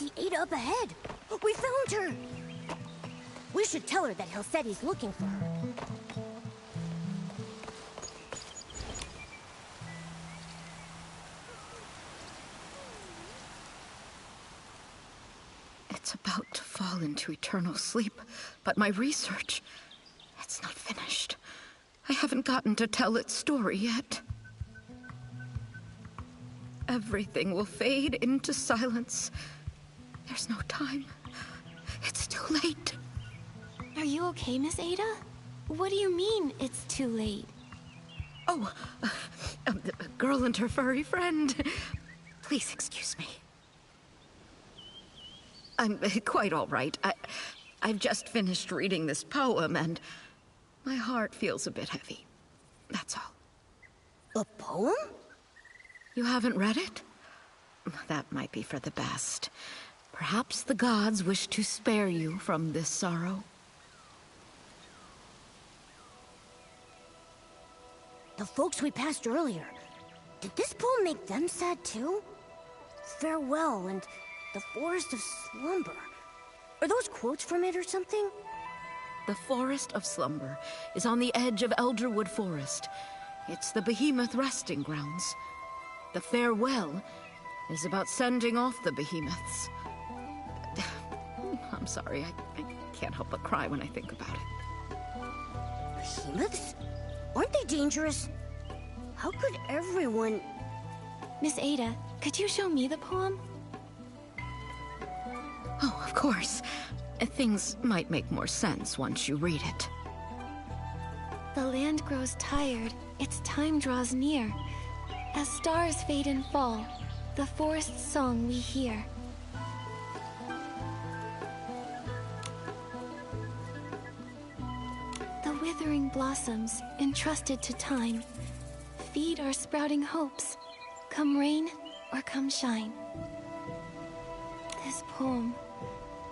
see Ada up ahead. We found her. We should tell her that Hill said he's looking for her. It's about to fall into eternal sleep, but my research, it's not finished. I haven't gotten to tell its story yet. Everything will fade into silence. There's no time. It's too late. Are you okay, Miss Ada? What do you mean, it's too late? Oh, a girl and her furry friend. Please excuse me. I'm quite all right. I've just finished reading this poem, and my heart feels a bit heavy. That's all. A poem? You haven't read it? That might be for the best. Perhaps the gods wish to spare you from this sorrow. The folks we passed earlier, did this poem make them sad too? Farewell and the Forest of Slumber. Are those quotes from it or something? The Forest of Slumber is on the edge of Elderwood Forest. It's the behemoth resting grounds. The farewell is about sending off the behemoths. I'm sorry, I can't help but cry when I think about it. Behemoths? Aren't they dangerous? How could everyone... Miss Ada, could you show me the poem? Oh, of course. Things might make more sense once you read it. The land grows tired, its time draws near. As stars fade and fall, the forest's song we hear. The withering blossoms, entrusted to time, feed our sprouting hopes, come rain or come shine. This poem,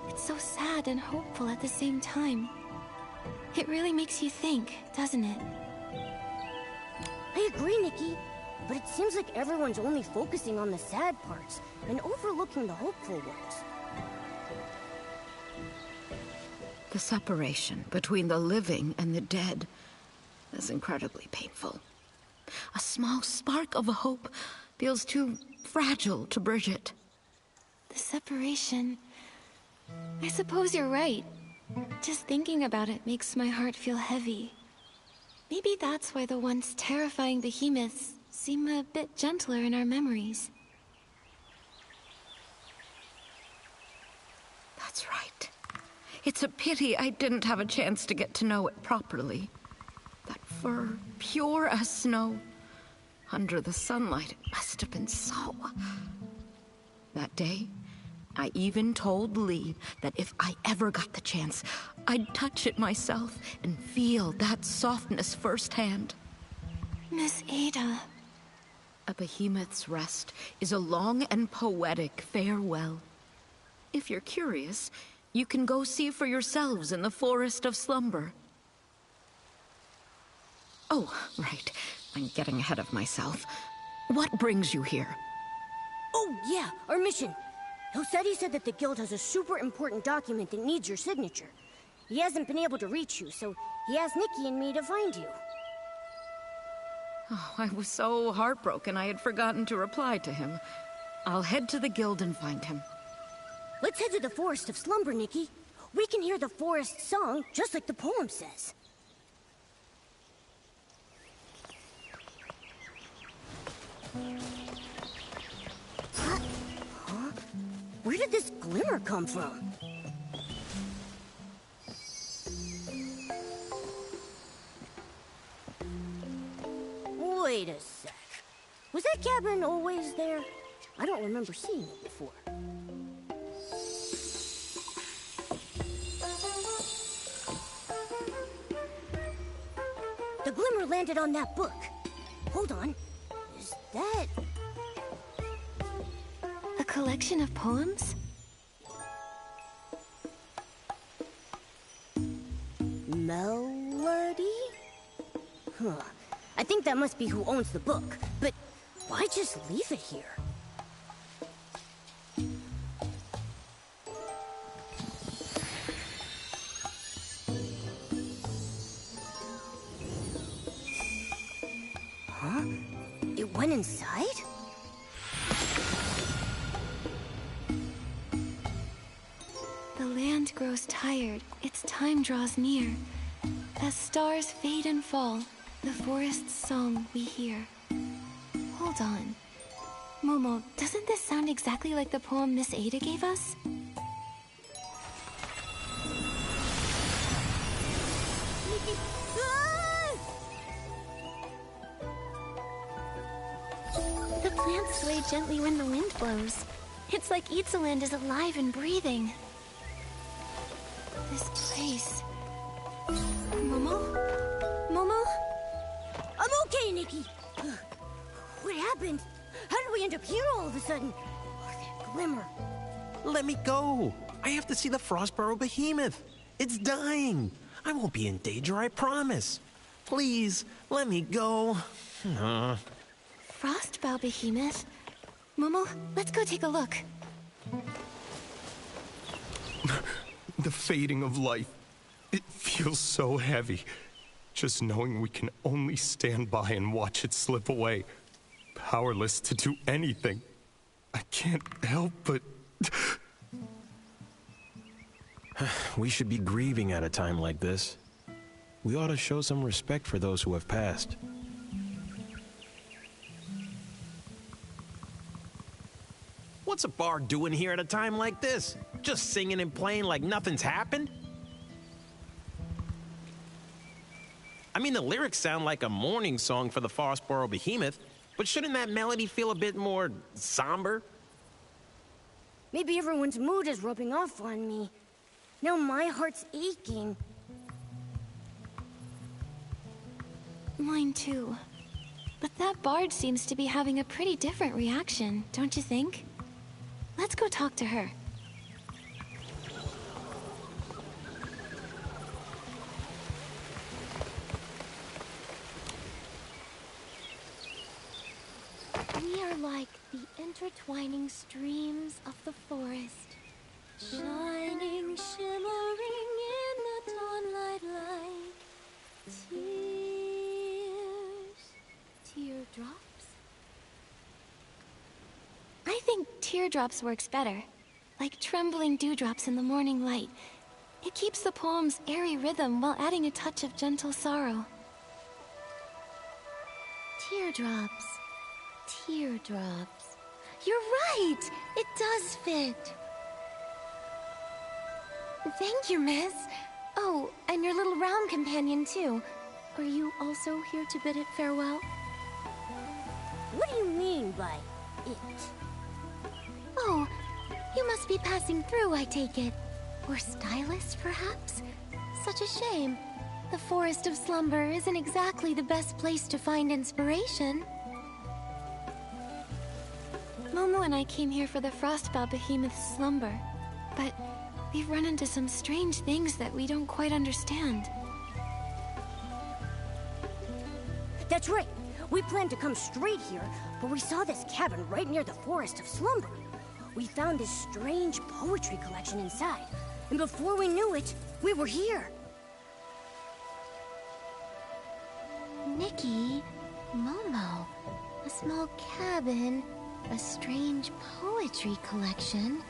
it's so sad and hopeful at the same time. It really makes you think, doesn't it? I agree, Nikki. But it seems like everyone's only focusing on the sad parts and overlooking the hopeful ones. The separation between the living and the dead is incredibly painful. A small spark of hope feels too fragile to bridge it. The separation... I suppose you're right. Just thinking about it makes my heart feel heavy. Maybe that's why the once terrifying behemoths seem a bit gentler in our memories. That's right. It's a pity I didn't have a chance to get to know it properly. That fur, pure as snow. Under the sunlight, it must have been so... That day, I even told Lee that if I ever got the chance, I'd touch it myself and feel that softness firsthand. Miss Ada... A behemoth's rest is a long and poetic farewell. If you're curious, you can go see for yourselves in the Forest of Slumber. Oh, right. I'm getting ahead of myself. What brings you here? Oh, yeah, our mission. Hilseti said that the guild has a super important document that needs your signature. He hasn't been able to reach you, so he asked Nikki and me to find you. Oh, I was so heartbroken I had forgotten to reply to him. I'll head to the guild and find him. Let's head to the Forest of Slumber, Nikki. We can hear the forest song just like the poem says. Huh? Where did this glimmer come from? Wait a sec. Was that cabin always there? I don't remember seeing it before. The glimmer landed on that book. Hold on. Is that... a collection of poems? Melody? Huh. I think that must be who owns the book, but why just leave it here? went inside? The land grows tired, its time draws near. As stars fade and fall, the forest's song we hear. Hold on. Momo, doesn't this sound exactly like the poem Miss Ada gave us? The plants sway gently when the wind blows. It's like Itzaland is alive and breathing. This place... Momo? Momo? I'm okay, Nikki. What happened? How did we end up here all of a sudden? Oh, that glimmer. Let me go. I have to see the Frostburrow behemoth. It's dying. I won't be in danger, I promise. Please, let me go. Frostbow behemoth? Momo, let's go take a look. The fading of life. It feels so heavy. Just knowing we can only stand by and watch it slip away. Powerless to do anything. I can't help but... We should be grieving at a time like this. We ought to show some respect for those who have passed. What's a bard doing here at a time like this? Just singing and playing like nothing's happened? I mean, the lyrics sound like a mourning song for the Frostburrow behemoth, but shouldn't that melody feel a bit more somber? Maybe everyone's mood is rubbing off on me. Now my heart's aching. Mine too. But that bard seems to be having a pretty different reaction, don't you think? Let's go talk to her. We are like the intertwining streams of the forest, shining, shimmering in the dawnlight like tears. Teardrops? I think teardrops works better. Like trembling dewdrops in the morning light. It keeps the poem's airy rhythm while adding a touch of gentle sorrow. Teardrops. Teardrops. You're right! It does fit. Thank you, miss. Oh, and your little round companion, too. Are you also here to bid it farewell? What do you mean by it? Oh, you must be passing through, I take it. Or stylist, perhaps? Such a shame. The Forest of Slumber isn't exactly the best place to find inspiration. Momo and I came here for the Frostbow behemoth's slumber, but we've run into some strange things that we don't quite understand. That's right. We planned to come straight here, but we saw this cabin right near the Forest of Slumber. We found this strange poetry collection inside, and before we knew it, we were here. Nikki, Momo, a small cabin, a strange poetry collection.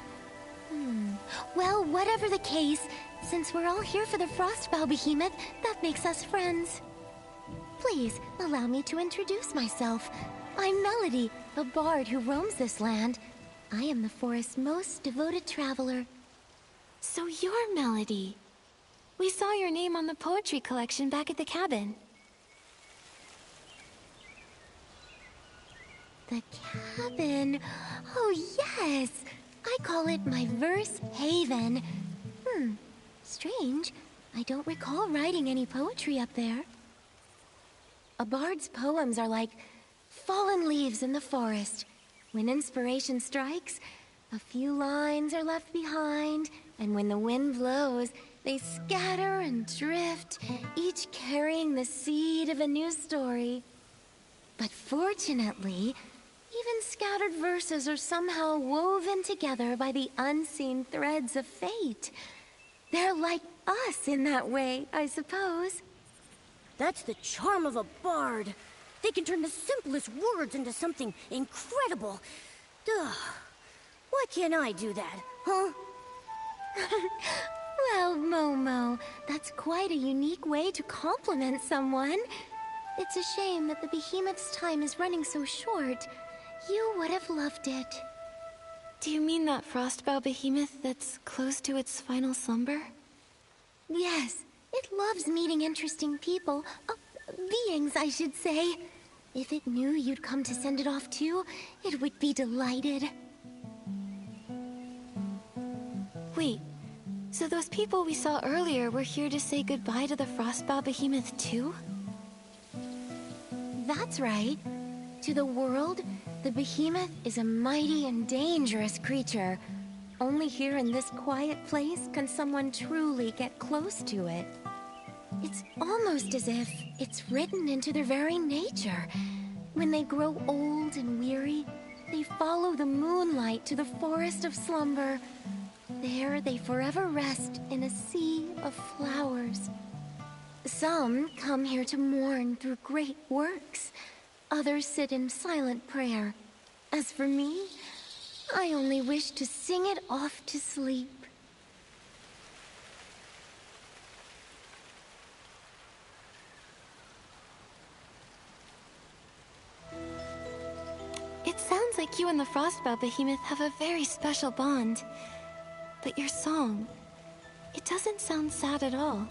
Well, whatever the case, since we're all here for the Frostbow behemoth, that makes us friends. Please, allow me to introduce myself. I'm Melody, a bard who roams this land. I am the forest's most devoted traveler. So you're Melody. We saw your name on the poetry collection back at the cabin. The cabin? Oh, yes! I call it my verse haven. Strange. I don't recall writing any poetry up there. A bard's poems are like fallen leaves in the forest. When inspiration strikes, a few lines are left behind, and when the wind blows, they scatter and drift, each carrying the seed of a new story. But fortunately, even scattered verses are somehow woven together by the unseen threads of fate. They're like us in that way, I suppose. That's the charm of a bard. They can turn the simplest words into something incredible. Duh. Why can't I do that, huh? Well, Momo, that's quite a unique way to compliment someone. It's a shame that the behemoth's time is running so short. You would have loved it. Do you mean that frostbow behemoth that's close to its final slumber? Yes, it loves meeting interesting people. Beings, I should say. If it knew you'd come to send it off too, it would be delighted. Wait, so those people we saw earlier were here to say goodbye to the frostbow behemoth too? That's right. To the world, the behemoth is a mighty and dangerous creature. Only here in this quiet place can someone truly get close to it. It's almost as if it's written into their very nature. When they grow old and weary, they follow the moonlight to the forest of slumber. There they forever rest in a sea of flowers. Some come here to mourn through great works. Others sit in silent prayer. As for me, I only wish to sing it off to sleep. It sounds like you and the Frostbow Behemoth have a very special bond. But your song, it doesn't sound sad at all.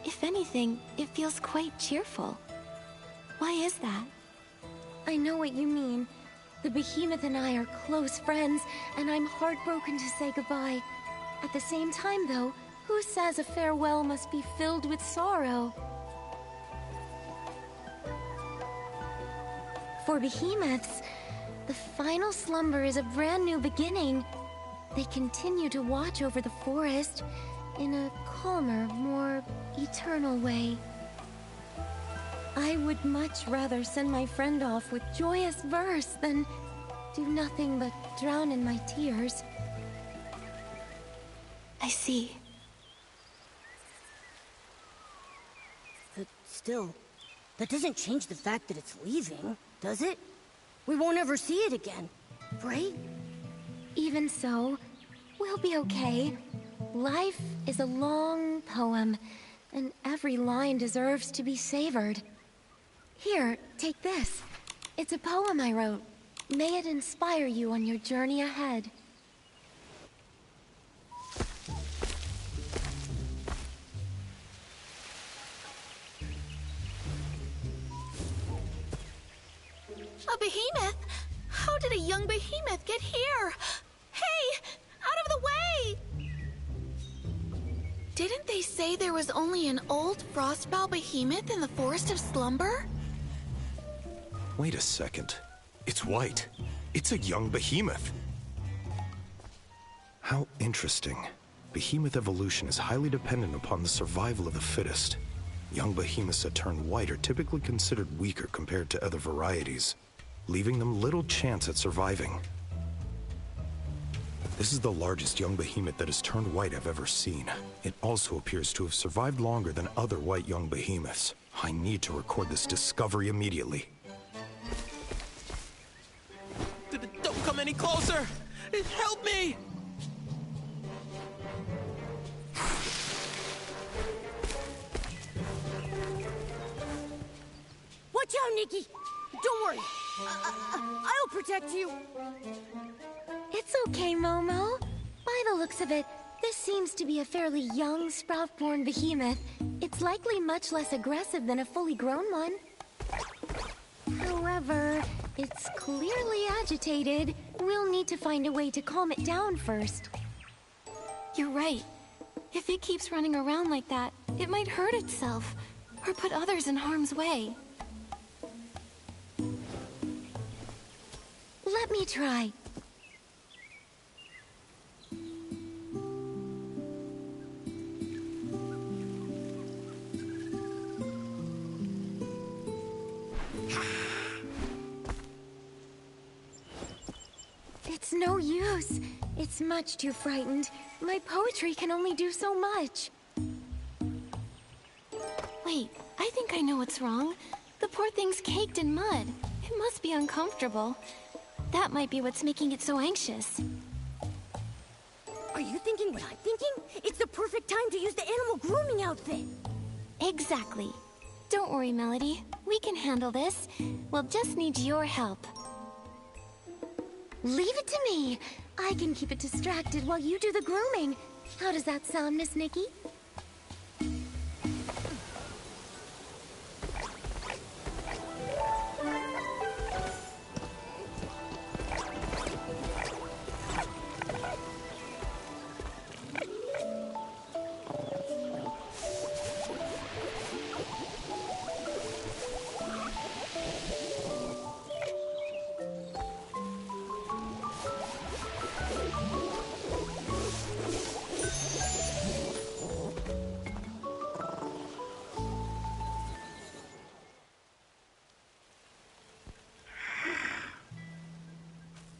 If anything, it feels quite cheerful. Why is that? I know what you mean. The Behemoth and I are close friends, and I'm heartbroken to say goodbye. At the same time, though, who says a farewell must be filled with sorrow? For behemoths, the final slumber is a brand new beginning. They continue to watch over the forest in a calmer, more eternal way. I would much rather send my friend off with joyous verse than do nothing but drown in my tears. I see. But still, that doesn't change the fact that it's leaving, does it? We won't ever see it again, right? Even so, we'll be okay. Life is a long poem, and every line deserves to be savored. Here, take this. It's a poem I wrote. May it inspire you on your journey ahead. A behemoth? How did a young behemoth get here? Hey! Out of the way! Didn't they say there was only an old frostbow behemoth in the Forest of Slumber? Wait a second. It's white. It's a young behemoth. How interesting. Behemoth evolution is highly dependent upon the survival of the fittest. Young behemoths that turn white are typically considered weaker compared to other varieties, leaving them little chance at surviving. This is the largest young behemoth that has turned white I've ever seen. It also appears to have survived longer than other white young behemoths. I need to record this discovery immediately. Don't come any closer! Help me! Watch out, Nikki! Don't worry. I'll protect you. It's okay, Momo. By the looks of it, this seems to be a fairly young, sprout-born behemoth. It's likely much less aggressive than a fully grown one. However, it's clearly agitated. We'll need to find a way to calm it down first. You're right. If it keeps running around like that, it might hurt itself, or put others in harm's way. Let me try. It's no use. It's much too frightened. My poetry can only do so much. Wait, I think I know what's wrong. The poor thing's caked in mud. It must be uncomfortable. That might be what's making it so anxious. Are you thinking what I'm thinking? It's the perfect time to use the animal grooming outfit. Exactly. Don't worry, Melody. We can handle this. We'll just need your help. Leave it to me. I can keep it distracted while you do the grooming. How does that sound, Miss Nikki?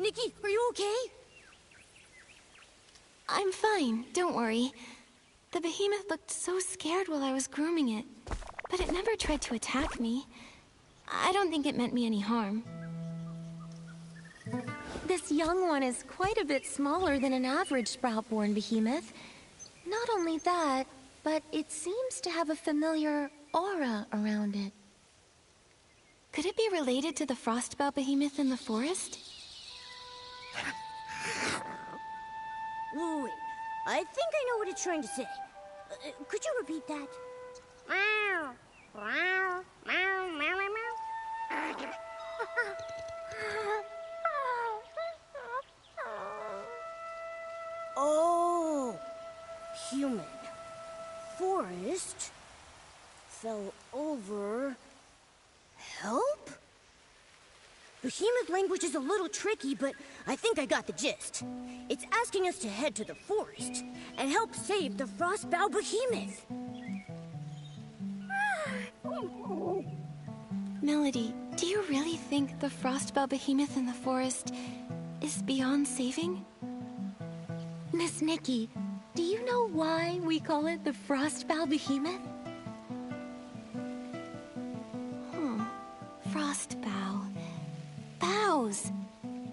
Nikki, are you okay? I'm fine, don't worry. The behemoth looked so scared while I was grooming it, but it never tried to attack me. I don't think it meant me any harm. This young one is quite a bit smaller than an average Sprout-born behemoth. Not only that, but it seems to have a familiar aura around it. Could it be related to the Frostbow behemoth in the forest? Wait, I think I know what it's trying to say. Could you repeat that? Meow, meow, meow, meow, meow. Oh, human. Forest. Fell over. Help? Behemoth language is a little tricky, but I think I got the gist. It's asking us to head to the forest and help save the Frostbow behemoth. Melody, do you really think the Frostbow behemoth in the forest is beyond saving? Miss Nikki, do you know why we call it the Frostbow behemoth? Frostbow. Boughs!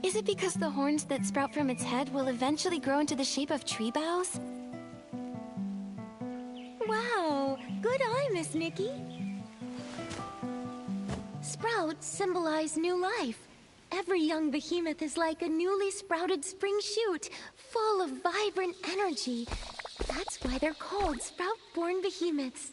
Is it because the horns that sprout from its head will eventually grow into the shape of tree boughs? Wow, good eye, Miss Nikki. Sprouts symbolize new life. Every young behemoth is like a newly sprouted spring shoot, full of vibrant energy. That's why they're called sprout-born behemoths.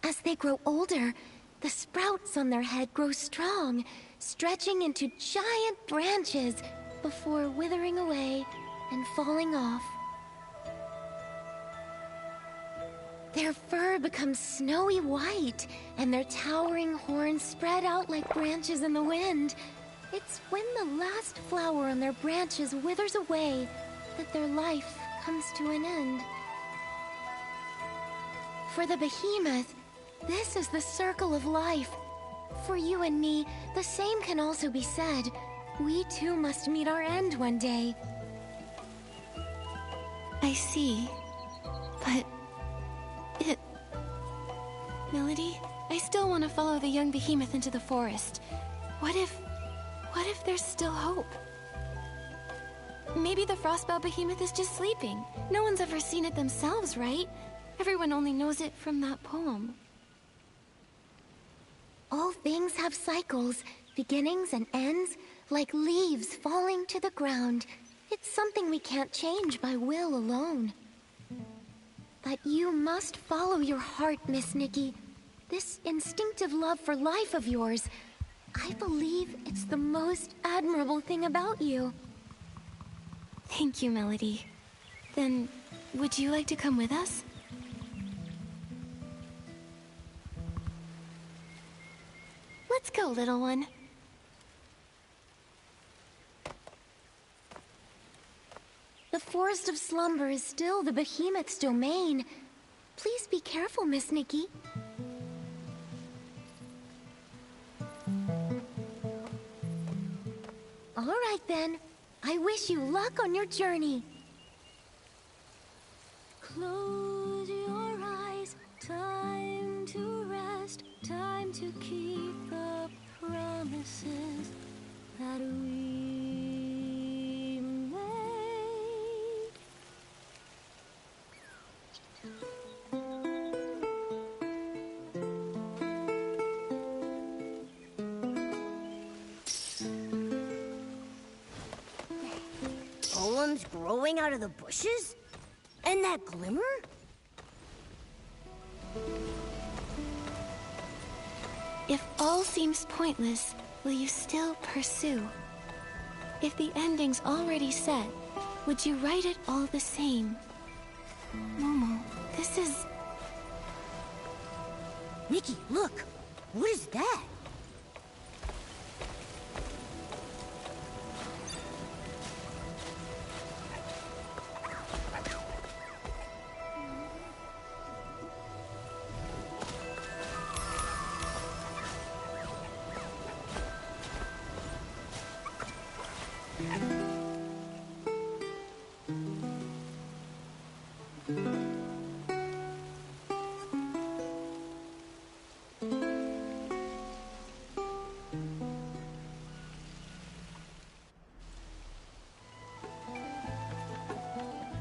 As they grow older, the sprouts on their head grow strong, stretching into giant branches before withering away and falling off. Their fur becomes snowy white, and their towering horns spread out like branches in the wind. It's when the last flower on their branches withers away that their life comes to an end. For the behemoth, this is the circle of life. For you and me, the same can also be said. We too must meet our end one day. I see. But... Melody, I still want to follow the young behemoth into the forest. What if there's still hope? Maybe the Frostbow behemoth is just sleeping. No one's ever seen it themselves, right? Everyone only knows it from that poem. All things have cycles, beginnings and ends, like leaves falling to the ground. It's something we can't change by will alone. But you must follow your heart, Miss Nikki. This instinctive love for life of yours, I believe it's the most admirable thing about you. Thank you, Melody. Then, would you like to come with us? Let's go, little one. The Forest of Slumber is still the behemoth's domain. Please be careful, Miss Nikki. All right, then. I wish you luck on your journey. Close your eyes. Time to rest. time to keep the promises that we made. Poems growing out of the bushes? And that glimmer? If all seems pointless, will you still pursue? If the ending's already set, would you write it all the same? Momo, this is... Nikki, look! What is that?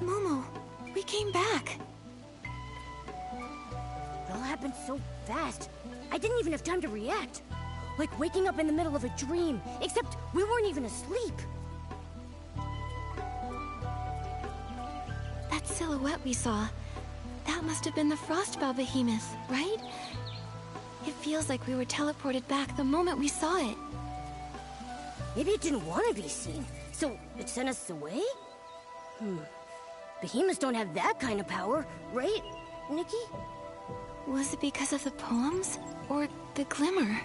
Momo, we came back. It all happened so fast. I didn't even have time to react. Like waking up in the middle of a dream, except we weren't even asleep. That silhouette we saw, that must have been the Frostbow behemoth, right? It feels like we were teleported back the moment we saw it. Maybe it didn't want to be seen, so it sent us away? Behemoths don't have that kind of power, right, Nikki? Was it because of the poems? Or the glimmer?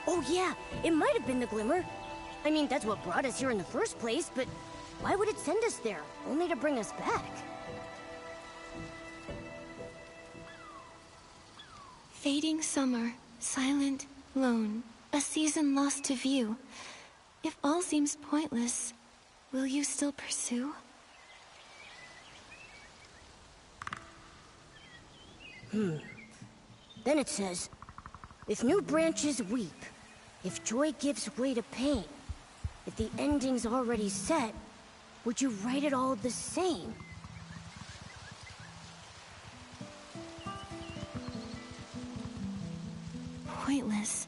Oh yeah, it might have been the glimmer. I mean, that's what brought us here in the first place, but why would it send us there, only to bring us back? Fading summer, silent, lone, a season lost to view. If all seems pointless, will you still pursue? Then it says, if new branches weep, if joy gives way to pain, if the ending's already set, would you write it all the same? Pointless.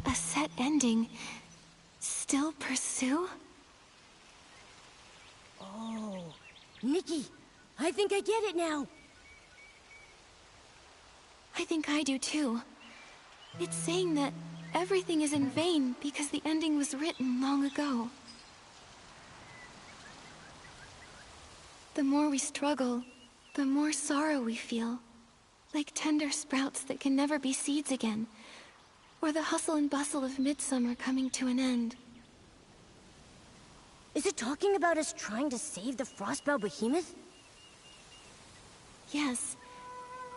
A set ending. Still pursue? Oh, Nikki, I think I get it now. I think I do too. It's saying that everything is in vain because the ending was written long ago. The more we struggle, the more sorrow we feel. Like tender sprouts that can never be seeds again. Or the hustle and bustle of midsummer coming to an end. Is it talking about us trying to save the Frostbow behemoth? Yes.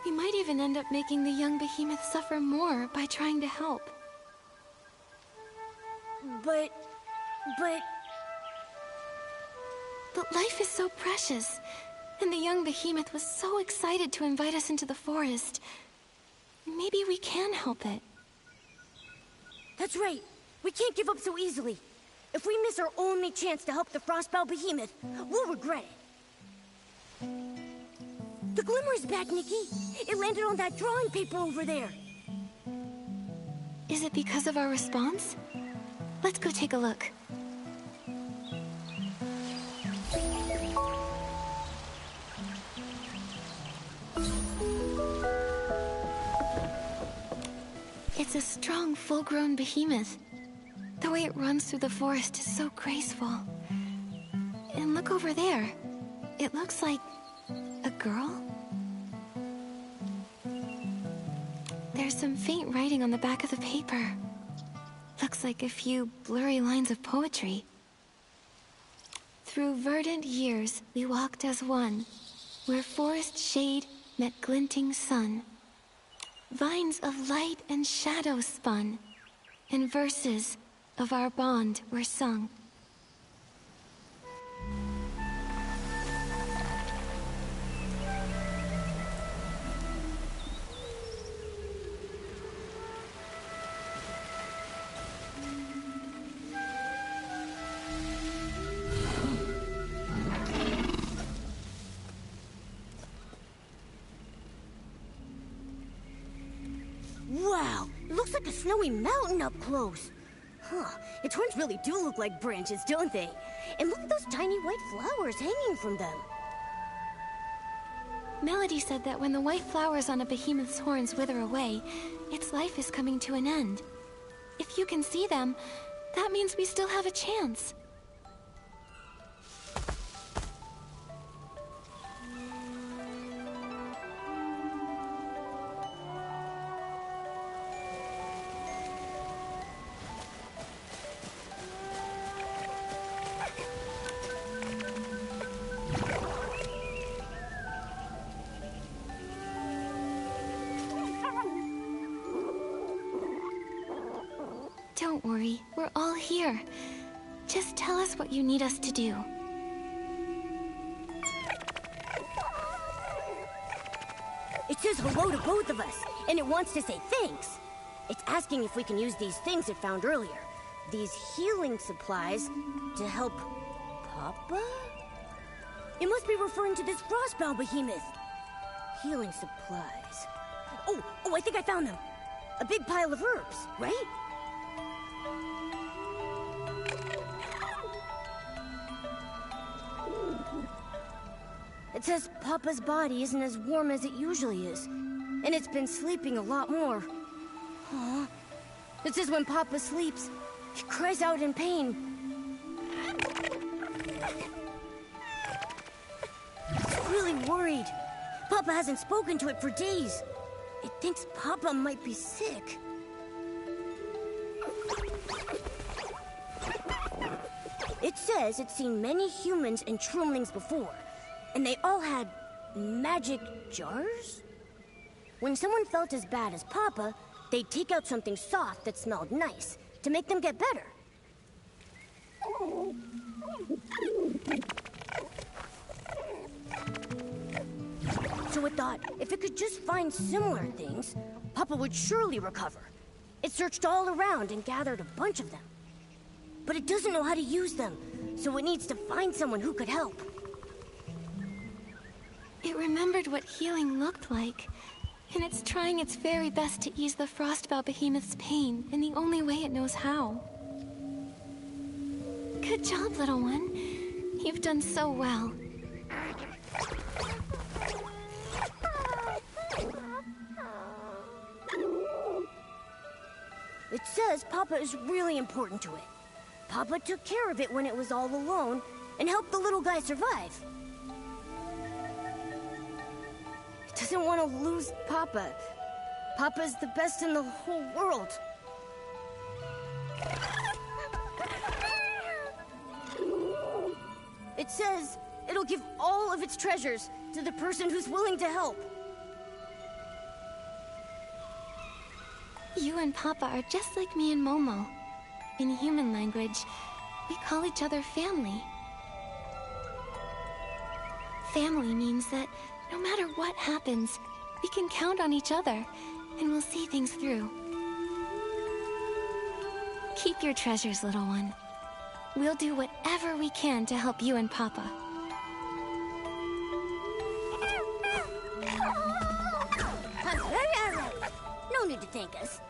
We might even end up making the young behemoth suffer more by trying to help. But... But life is so precious, and the young behemoth was so excited to invite us into the forest. Maybe we can help it. That's right. We can't give up so easily. If we miss our only chance to help the Frostbow behemoth, we'll regret it. The glimmer's back, Nikki. It landed on that drawing paper over there. Is it because of our response? Let's go take a look. It's a strong, full-grown behemoth. The way it runs through the forest is so graceful. And look over there. It looks like a girl? There's some faint writing on the back of the paper. Looks like a few blurry lines of poetry. Through verdant years we walked as one, where forest shade met glinting sun. Vines of light and shadow spun, and verses of our bond were sung. snowy mountain up close. Huh, its horns really do look like branches, don't they? And look at those tiny white flowers hanging from them. Melody said that when the white flowers on a behemoth's horns wither away, its life is coming to an end. If you can see them, that means we still have a chance. Don't worry, we're all here. Just tell us what you need us to do. It says hello to both of us, and it wants to say thanks. It's asking if we can use these things it found earlier. These healing supplies to help Papa? It must be referring to this frostbound behemoth. Healing supplies. Oh, I think I found them. A big pile of herbs, right? It says Papa's body isn't as warm as it usually is, and it's been sleeping a lot more. Aw. It says when Papa sleeps, he cries out in pain. It's really worried. Papa hasn't spoken to it for days. It thinks Papa might be sick. It says it's seen many humans and trumlings before, and they all had magic jars? When someone felt as bad as Papa, they'd take out something soft that smelled nice to make them get better. So it thought if it could just find similar things, Papa would surely recover. It searched all around and gathered a bunch of them. But it doesn't know how to use them, so it needs to find someone who could help. It remembered what healing looked like, and it's trying its very best to ease the Frostbow Behemoth's pain in the only way it knows how. Good job, little one. You've done so well. It says Papa is really important to it. Papa took care of it when it was all alone and helped the little guy survive. It doesn't want to lose Papa. Papa's the best in the whole world. It says it'll give all of its treasures to the person who's willing to help. You and Papa are just like me and Momo. In human language, we call each other family. Family means that no matter what happens, we can count on each other, and we'll see things through. Keep your treasures, little one. We'll do whatever we can to help you and Papa. No need to thank us.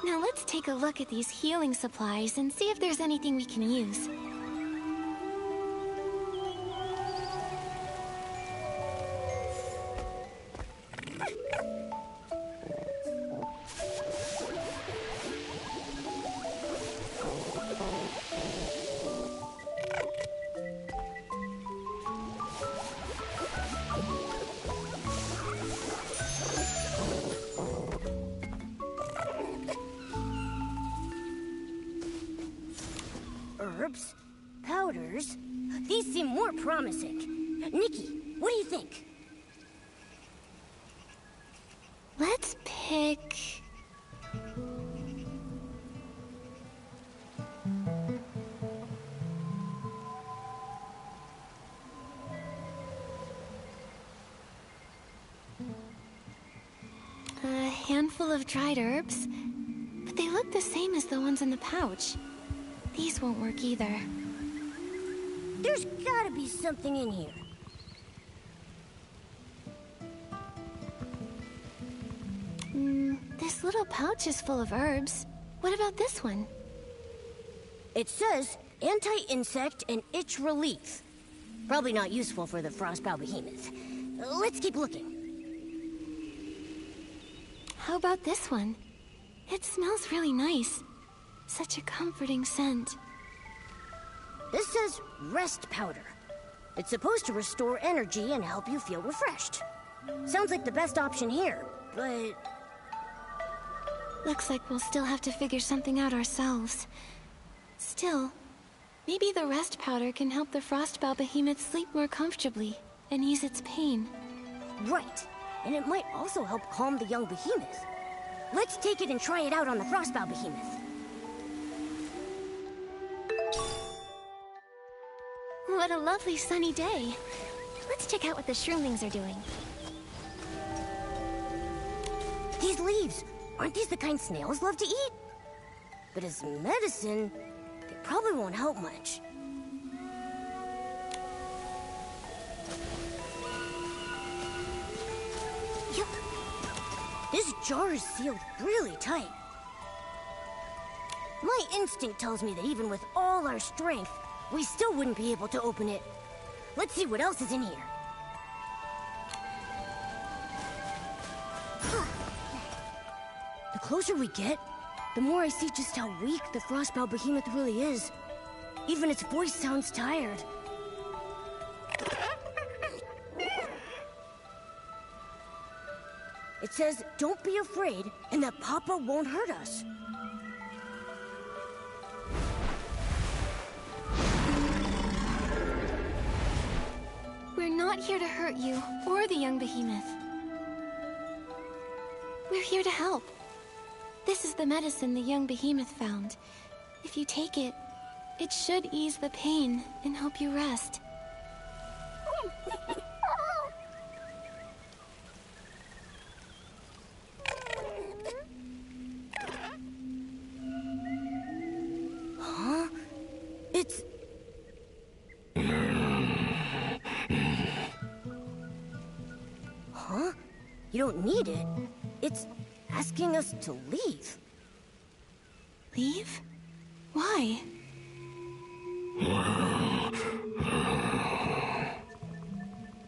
Now let's take a look at these healing supplies and see if there's anything we can use. Herbs, powders. These seem more promising. Nikki, what do you think? Let's pick... a handful of dried herbs, but they look the same as the ones in the pouch. These won't work either. There's gotta be something in here. This little pouch is full of herbs. What about this one? It says anti-insect and itch relief. Probably not useful for the frostbow behemoth. Let's keep looking. How about this one? It smells really nice. Such a comforting scent. This says rest powder. It's supposed to restore energy and help you feel refreshed. Sounds like the best option here, but... Looks like we'll still have to figure something out ourselves. Still, maybe the rest powder can help the frostbow behemoth sleep more comfortably and ease its pain. Right. And it might also help calm the young behemoth. Let's take it and try it out on the frostbow behemoth. What a lovely sunny day. Let's check out what the shroomlings are doing. These leaves, aren't these the kind snails love to eat? But as medicine, they probably won't help much. Yep. This jar is sealed really tight. My instinct tells me that even with all our strength, we still wouldn't be able to open it. Let's see what else is in here. The closer we get, the more I see just how weak the frostbow behemoth really is. Even its voice sounds tired. It says, don't be afraid, and that Papa won't hurt us. We're not here to hurt you, or the young behemoth. We're here to help. This is the medicine the young behemoth found. If you take it, it should ease the pain and help you rest. Huh? It's... Huh? You don't need it. It's asking us to leave. Leave? Why?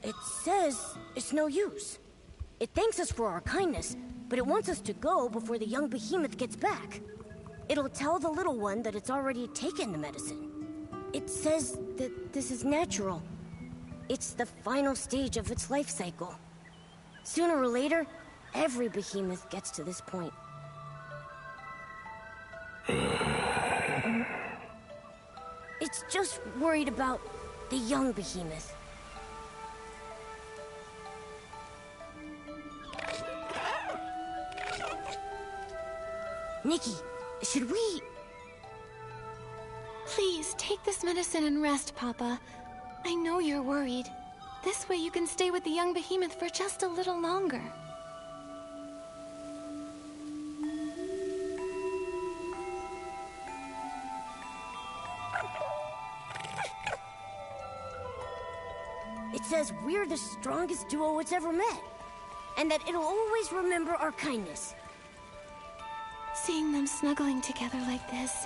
It says it's no use. It thanks us for our kindness, but it wants us to go before the young behemoth gets back. It'll tell the little one that it's already taken the medicine. It says that this is natural. It's the final stage of its life cycle. Sooner or later, every behemoth gets to this point. It's just worried about the young behemoth. Nikki, should we... Please, take this medicine and rest, Papa. I know you're worried. This way you can stay with the young behemoth for just a little longer. It says we're the strongest duo it's ever met, and that it'll always remember our kindness. Seeing them snuggling together like this,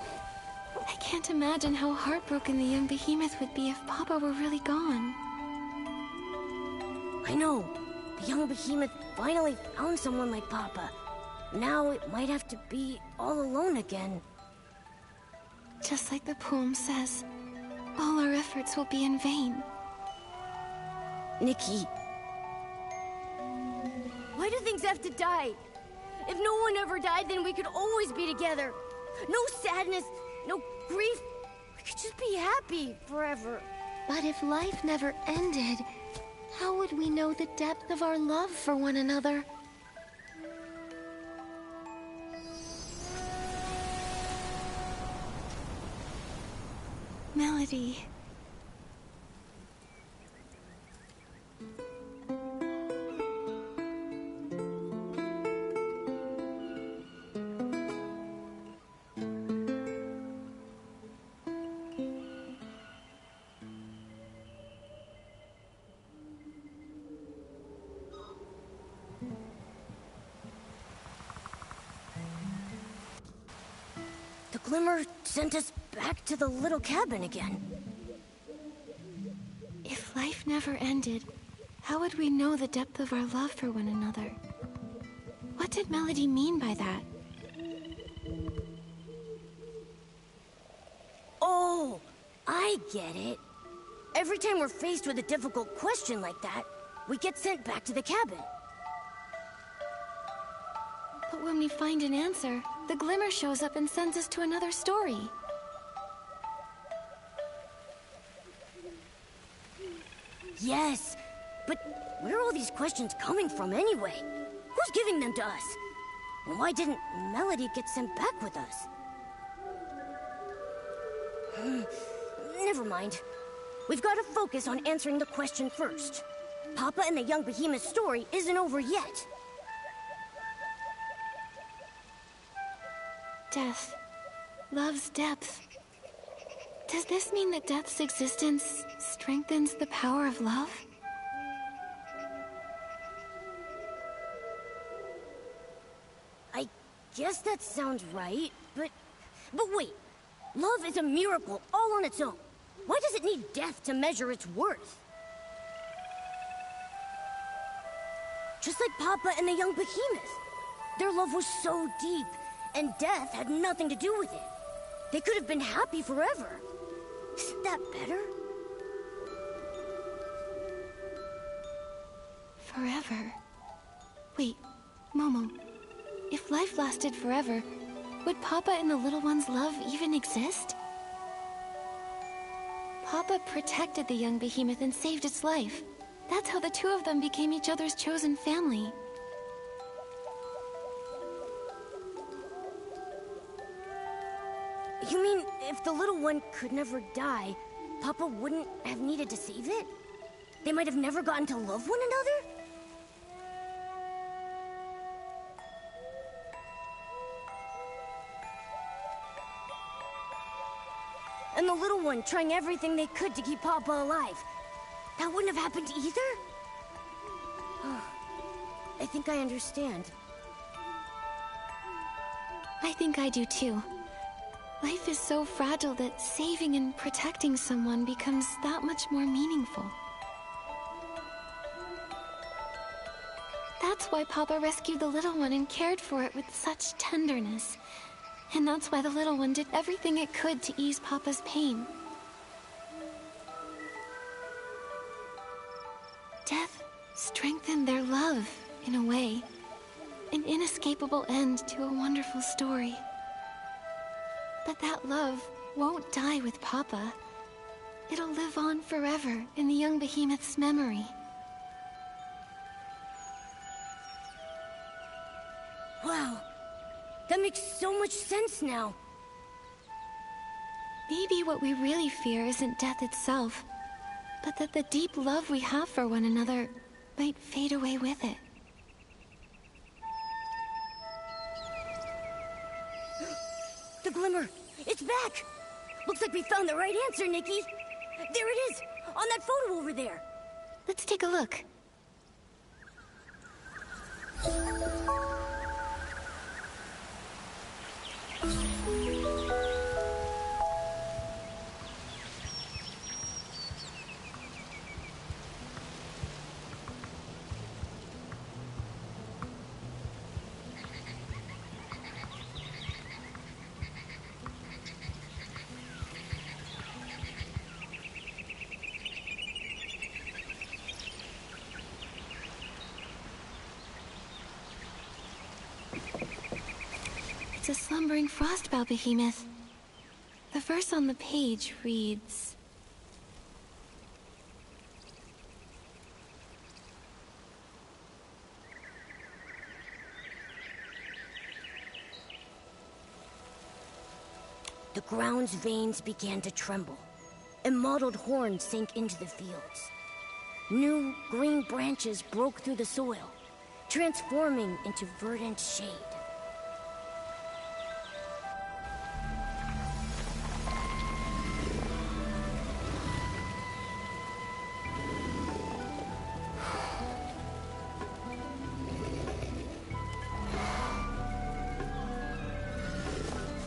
I can't imagine how heartbroken the young behemoth would be if Papa were really gone. I know. The young behemoth finally found someone like Papa. Now it might have to be all alone again. Just like the poem says, all our efforts will be in vain. Nikki. Why do things have to die? If no one ever died, then we could always be together. No sadness, no grief. We could just be happy forever. But if life never ended, how would we know the depth of our love for one another? Melody. Glimmer sent us back to the little cabin again. If life never ended, how would we know the depth of our love for one another? What did Melody mean by that? Oh, I get it. Every time we're faced with a difficult question like that, we get sent back to the cabin. But when we find an answer, the Glimmer shows up and sends us to another story. Yes, but where are all these questions coming from anyway? Who's giving them to us? And why didn't Melody get sent back with us? Never mind. We've got to focus on answering the question first. Papa and the young behemoth story isn't over yet. Death. Love's depth. Does this mean that death's existence strengthens the power of love? I guess that sounds right, but wait. Love is a miracle all on its own. Why does it need death to measure its worth? Just like Papa and the young behemoth. Their love was so deep, and death had nothing to do with it. They could have been happy forever. Isn't that better? Forever? Wait, Momo. If life lasted forever, would Papa and the little one's love even exist? Papa protected the young behemoth and saved its life. That's how the two of them became each other's chosen family. You mean if the little one could never die, Papa wouldn't have needed to save it? They might have never gotten to love one another? And the little one trying everything they could to keep Papa alive. That wouldn't have happened either? I think I understand. I think I do too. Life is so fragile that saving and protecting someone becomes that much more meaningful. That's why Papa rescued the little one and cared for it with such tenderness. And that's why the little one did everything it could to ease Papa's pain. Death strengthened their love, in a way. An inescapable end to a wonderful story. But that love won't die with Papa. It'll live on forever in the young behemoth's memory. Wow. That makes so much sense now. Maybe what we really fear isn't death itself, but that the deep love we have for one another might fade away with it. The glimmer! It's back! Looks like we found the right answer, Nikki! There it is! On that photo over there! Let's take a look. It's a slumbering frostbow behemoth. The verse on the page reads... The ground's veins began to tremble, and mottled horns sank into the fields. New, green branches broke through the soil, transforming into verdant shade.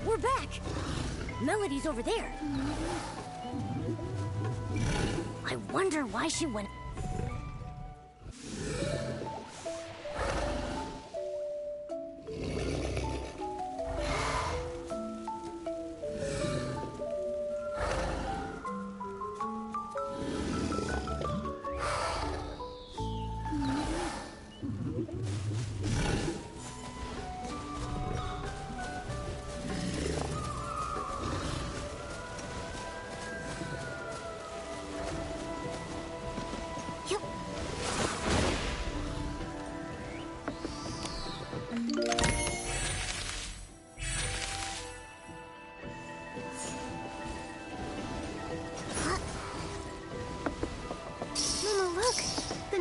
We're back! Melody's over there. I wonder why she went...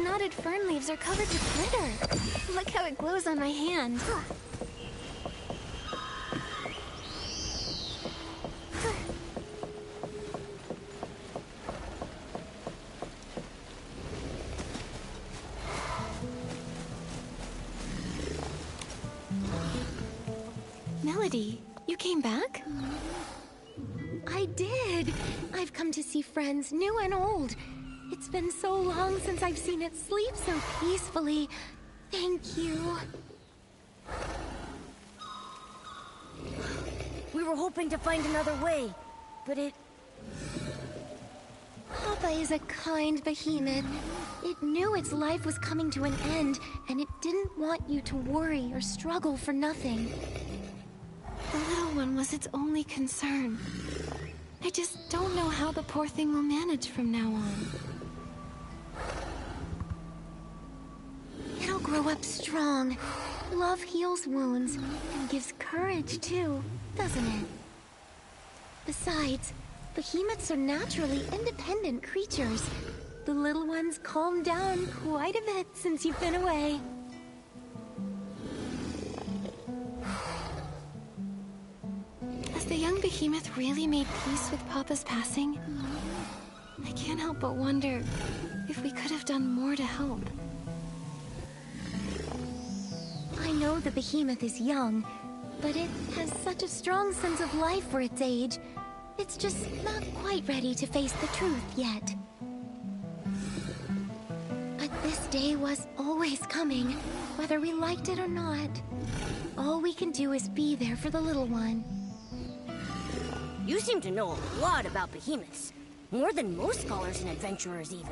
Knotted fern leaves are covered with glitter. Look how it glows on my hand. Melody, you came back? I did. I've come to see friends, new and old. It's been so long since I've seen it sleep so peacefully. Thank you. We were hoping to find another way, but it... Papa is a kind behemoth. It knew its life was coming to an end, and it didn't want you to worry or struggle for nothing. The little one was its only concern. I just don't know how the poor thing will manage from now on. It'll grow up strong. Love heals wounds and gives courage too, doesn't it? Besides, behemoths are naturally independent creatures. The little one's calmed down quite a bit since you've been away. Has the young behemoth really made peace with Papa's passing? I can't help but wonder if we could have done more to help. I know the behemoth is young, but it has such a strong sense of life for its age. It's just not quite ready to face the truth yet. But this day was always coming, whether we liked it or not. All we can do is be there for the little one. You seem to know a lot about behemoths. More than most scholars and adventurers, even.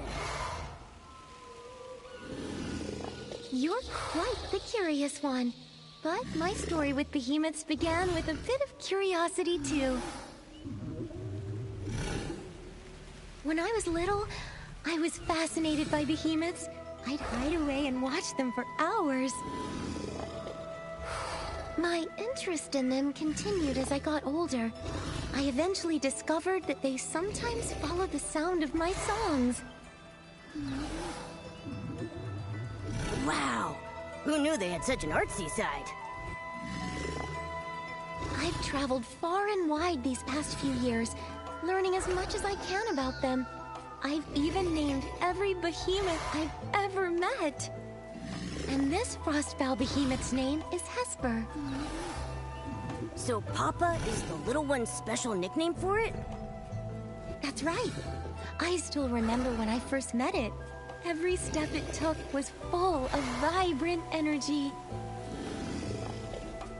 You're quite the curious one. But my story with behemoths began with a bit of curiosity, too. When I was little, I was fascinated by behemoths. I'd hide away and watch them for hours. My interest in them continued as I got older. I eventually discovered that they sometimes follow the sound of my songs. Wow! Who knew they had such an artsy side? I've traveled far and wide these past few years, learning as much as I can about them. I've even named every behemoth I've ever met. And this Frostbow behemoth's name is Hesper. So Papa is the little one's special nickname for it? That's right. I still remember when I first met it. Every step it took was full of vibrant energy.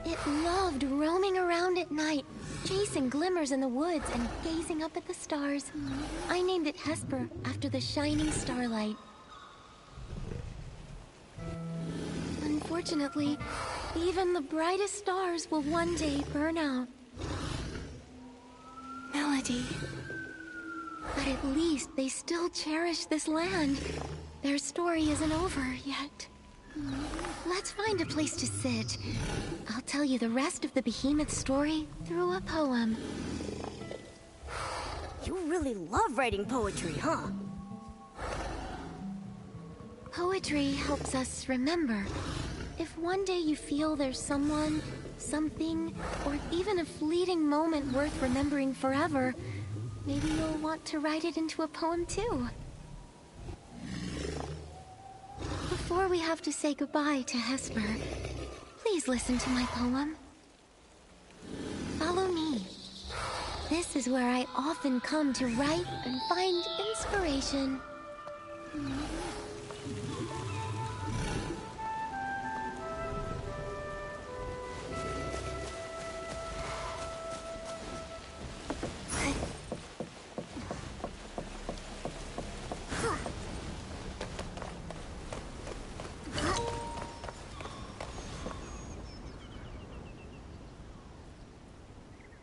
It loved roaming around at night, chasing glimmers in the woods and gazing up at the stars. I named it Hesper after the shining starlight. Unfortunately, even the brightest stars will one day burn out. Melody. But at least they still cherish this land. Their story isn't over yet. Let's find a place to sit. I'll tell you the rest of the behemoth's story through a poem. You really love writing poetry, huh? Poetry helps us remember. If one day you feel there's someone, something, or even a fleeting moment worth remembering forever, maybe you'll want to write it into a poem too. Before we have to say goodbye to Hesper, please listen to my poem. Follow me. This is where I often come to write and find inspiration.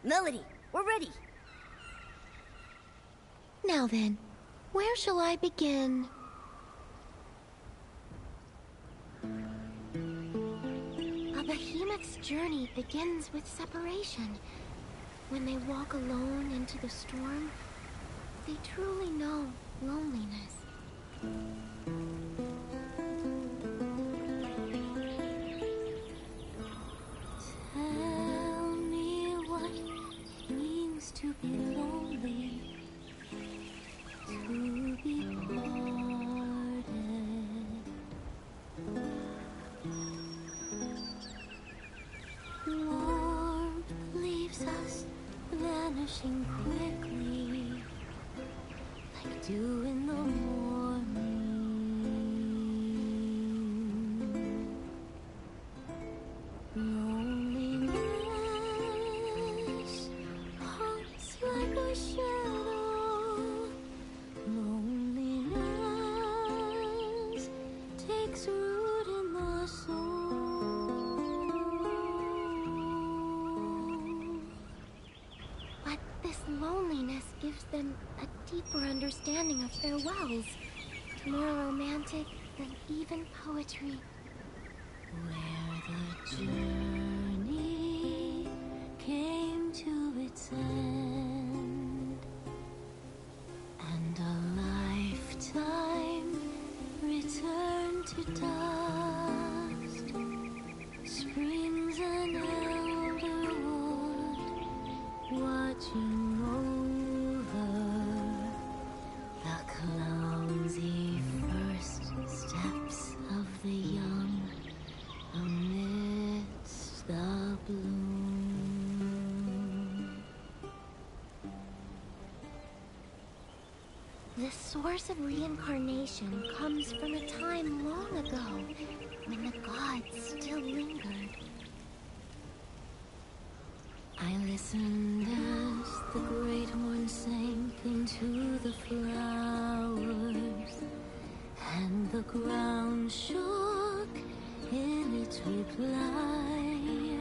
Melody, we're ready. Now then, where shall I begin? A behemoth's journey begins with separation. When they walk alone into the storm, they truly know loneliness. Tell me what it means to be lonely, to be parted. Warmth leaves us vanishing quickly, like dew in the morning. Loneliness haunts like a shadow. Loneliness takes root in the soul. But this loneliness gives them a deeper understanding of farewells, more romantic than even poetry. Where the journey came to its end, and a lifetime returned to dust, springs an elder wood, watching over the clumsy first steps of the young amidst the bloom. The source of reincarnation comes from a time long ago when the gods still lingered. I listened as the great one sank into the flowers, and the ground shook in its reply.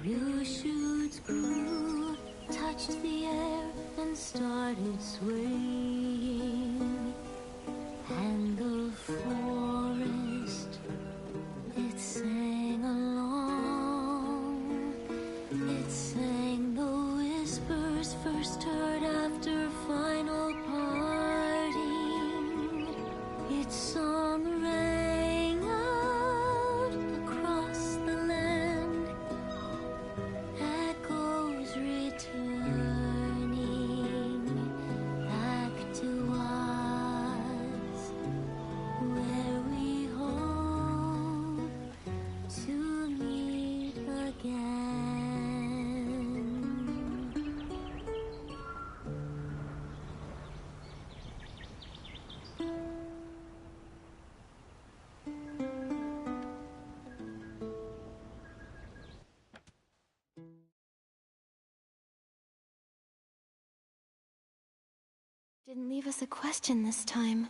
New shoots grew, touched the air, and started swaying. And the forest, it sang along. It sang the whispers first heard after final parting. Its song rang out across the land, echoes returning back to us, where we hope to meet again. Didn't leave us a question this time.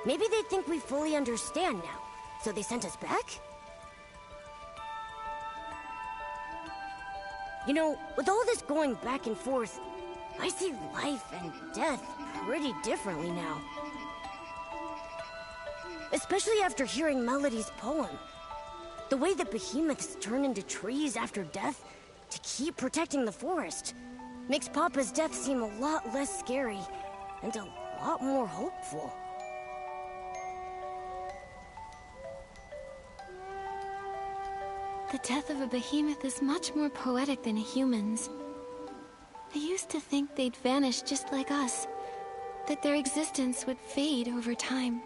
Maybe they think we fully understand now, so they sent us back? You know, with all this going back and forth, I see life and death pretty differently now. Especially after hearing Melody's poem. The way that behemoths turn into trees after death to keep protecting the forest makes Papa's death seem a lot less scary and a lot more hopeful. The death of a behemoth is much more poetic than humans. I used to think they'd vanish just like us, that their existence would fade over time.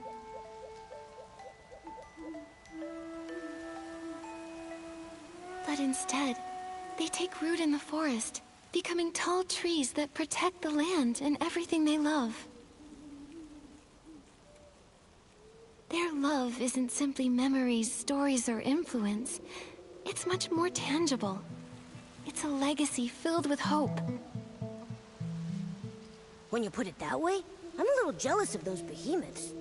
But instead, They take root in the forest, becoming tall trees that protect the land and everything they love. Their love isn't simply memories, stories, or influence. It's much more tangible. It's a legacy filled with hope. When you put it that way, I'm a little jealous of those behemoths.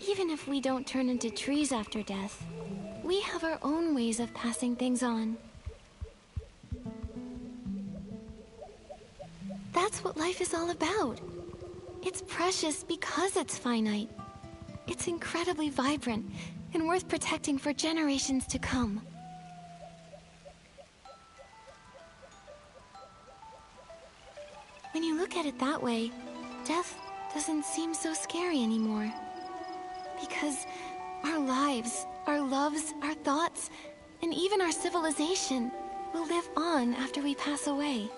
Even if we don't turn into trees after death, we have our own ways of passing things on. That's what life is all about. It's precious because it's finite. It's incredibly vibrant and worth protecting for generations to come. When you look at it that way, death doesn't seem so scary anymore. Because our lives, our loves, our thoughts, and even our civilization will live on after we pass away.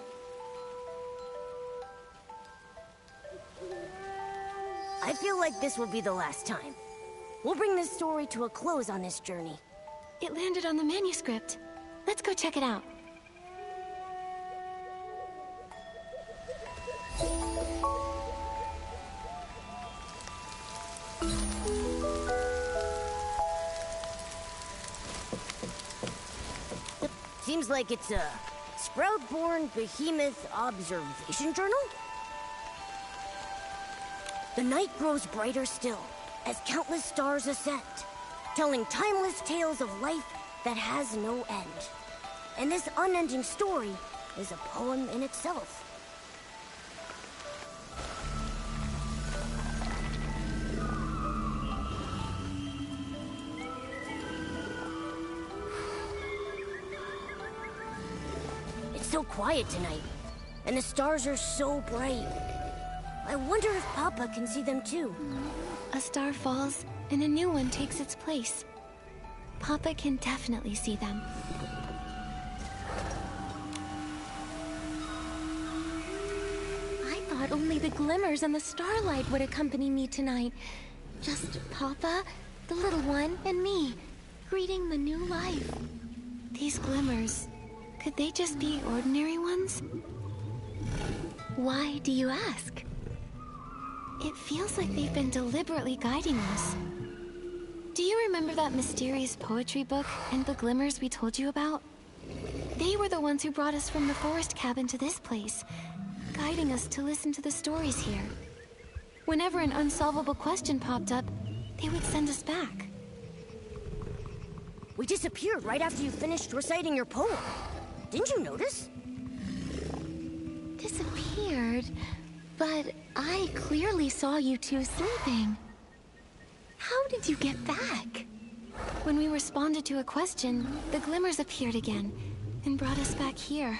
I feel like this will be the last time. We'll bring this story to a close on this journey. It landed on the manuscript. Let's go check it out. Seems like it's a Sprout-born Behemoth Observation Journal? The night grows brighter still, as countless stars ascend, telling timeless tales of life that has no end. And this unending story is a poem in itself. It's so quiet tonight, and the stars are so bright. I wonder if Papa can see them too. A star falls, and a new one takes its place. Papa can definitely see them. I thought only the glimmers and the starlight would accompany me tonight. Just Papa, the little one, and me, greeting the new life. These glimmers, could they just be ordinary ones? Why do you ask? It feels like they've been deliberately guiding us. Do you remember that mysterious poetry book and the glimmers we told you about? They were the ones who brought us from the forest cabin to this place, guiding us to listen to the stories here. Whenever an unsolvable question popped up, they would send us back. We disappeared right after you finished reciting your poem. Didn't you notice? Disappeared? But I clearly saw you two sleeping. How did you get back? When we responded to a question, the glimmers appeared again and brought us back here.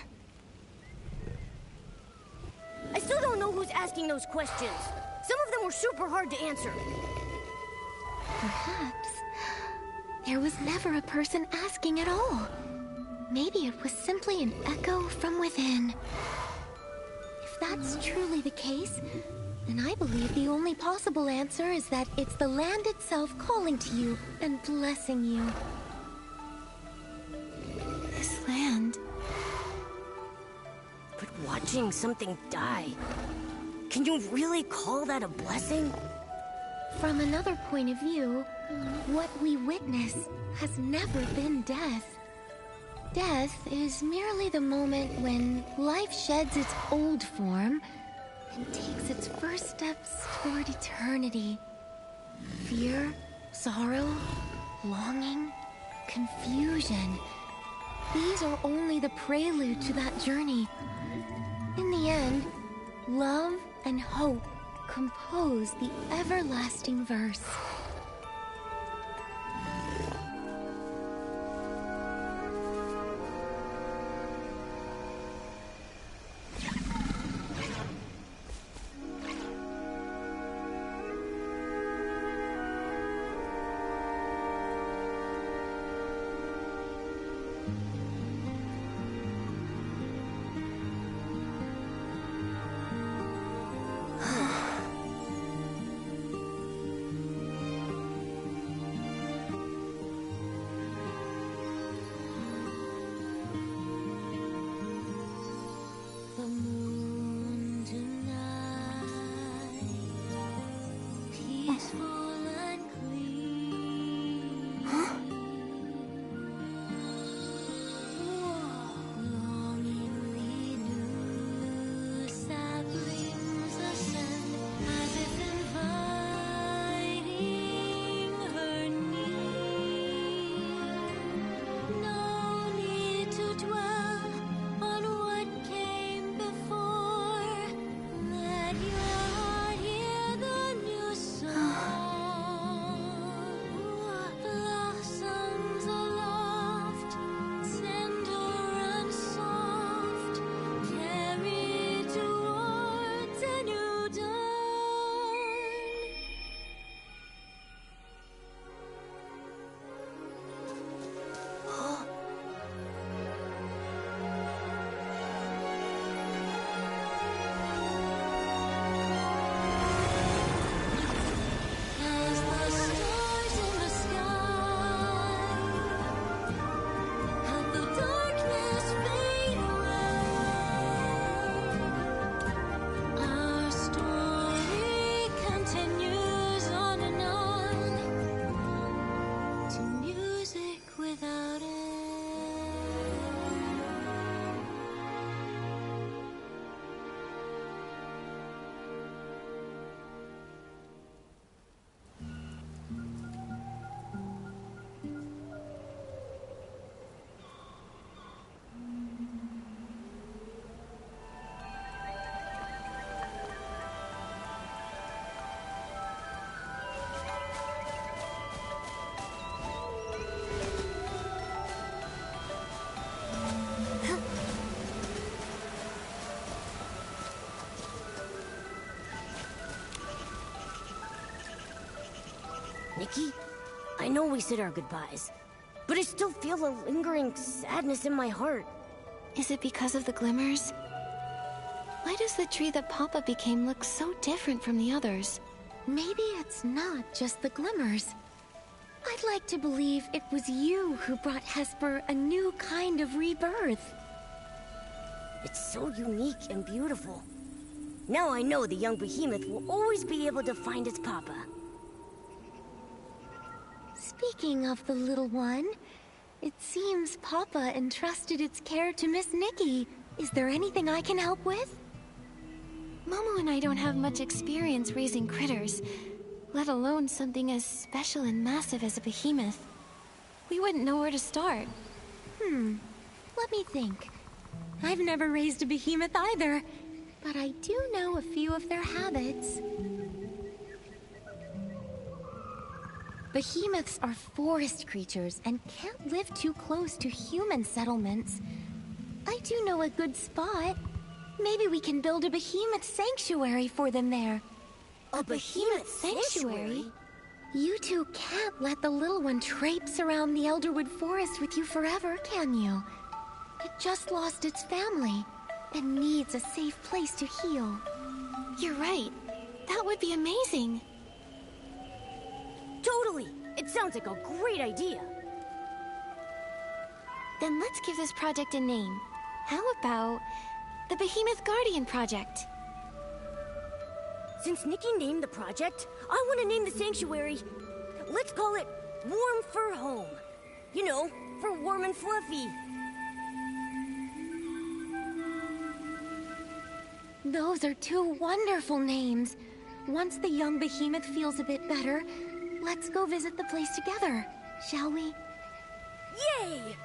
I still don't know who's asking those questions. Some of them were super hard to answer. Perhaps there was never a person asking at all. Maybe it was simply an echo from within. If that's truly the case, then I believe the only possible answer is that it's the land itself calling to you and blessing you. This land... But watching something die, can you really call that a blessing? From another point of view, what we witness has never been death. Death is merely the moment when life sheds its old form and takes its first steps toward eternity. Fear, sorrow, longing, confusion. These are only the prelude to that journey. In the end, love and hope compose the everlasting verse. Nikki, I know we said our goodbyes, but I still feel a lingering sadness in my heart. Is it because of the glimmers? Why does the tree that Papa became look so different from the others? Maybe it's not just the glimmers. I'd like to believe it was you who brought Hesper a new kind of rebirth. It's so unique and beautiful. Now I know the young behemoth will always be able to find its papa. Speaking of the little one, it seems Papa entrusted its care to Miss Nikki. Is there anything I can help with? Momo and I don't have much experience raising critters, let alone something as special and massive as a behemoth. We wouldn't know where to start. Let me think. I've never raised a behemoth either, but I do know a few of their habits. Behemoths are forest creatures and can't live too close to human settlements. I do know a good spot. Maybe we can build a behemoth sanctuary for them there. A behemoth sanctuary? You two can't let the little one traipse around the Elderwood Forest with you forever, can you? It just lost its family and needs a safe place to heal. You're right. That would be amazing. Totally! It sounds like a great idea. Then let's give this project a name. How about the Behemoth Guardian Project? Since Nikki named the project, I want to name the sanctuary. Let's call it Warm Fur Home. You know, for warm and fluffy. Those are two wonderful names. Once the young behemoth feels a bit better, let's go visit the place together, shall we? Yay!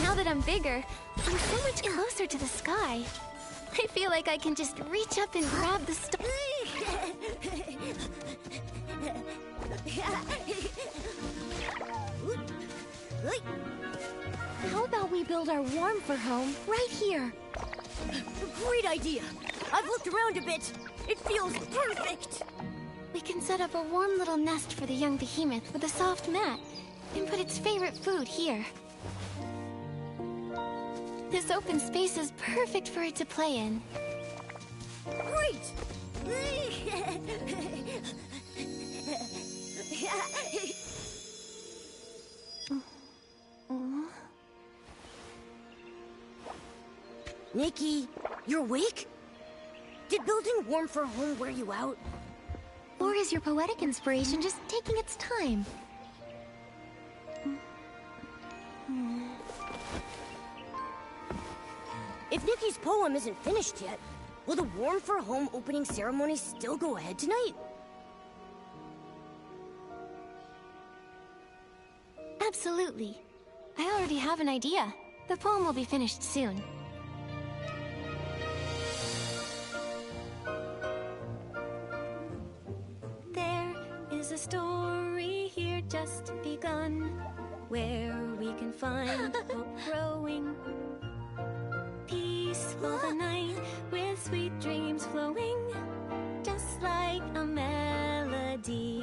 Now that I'm bigger, I'm so much closer to the sky. I feel like I can just reach up and grab the star. How about we build our warm fur home right here? Great idea! I've looked around a bit. It feels perfect! We can set up a warm little nest for the young behemoth with a soft mat and put its favorite food here. This open space is perfect for it to play in. Great! Nikki, you're awake? Did building warm fur home wear you out? Or is your poetic inspiration just taking its time? If Nikki's poem isn't finished yet, will the warm fur home opening ceremony still go ahead tonight? Absolutely. I already have an idea. The poem will be finished soon. There is a story here just begun where we can find hope growing. Peaceful the night with sweet dreams flowing, just like a melody.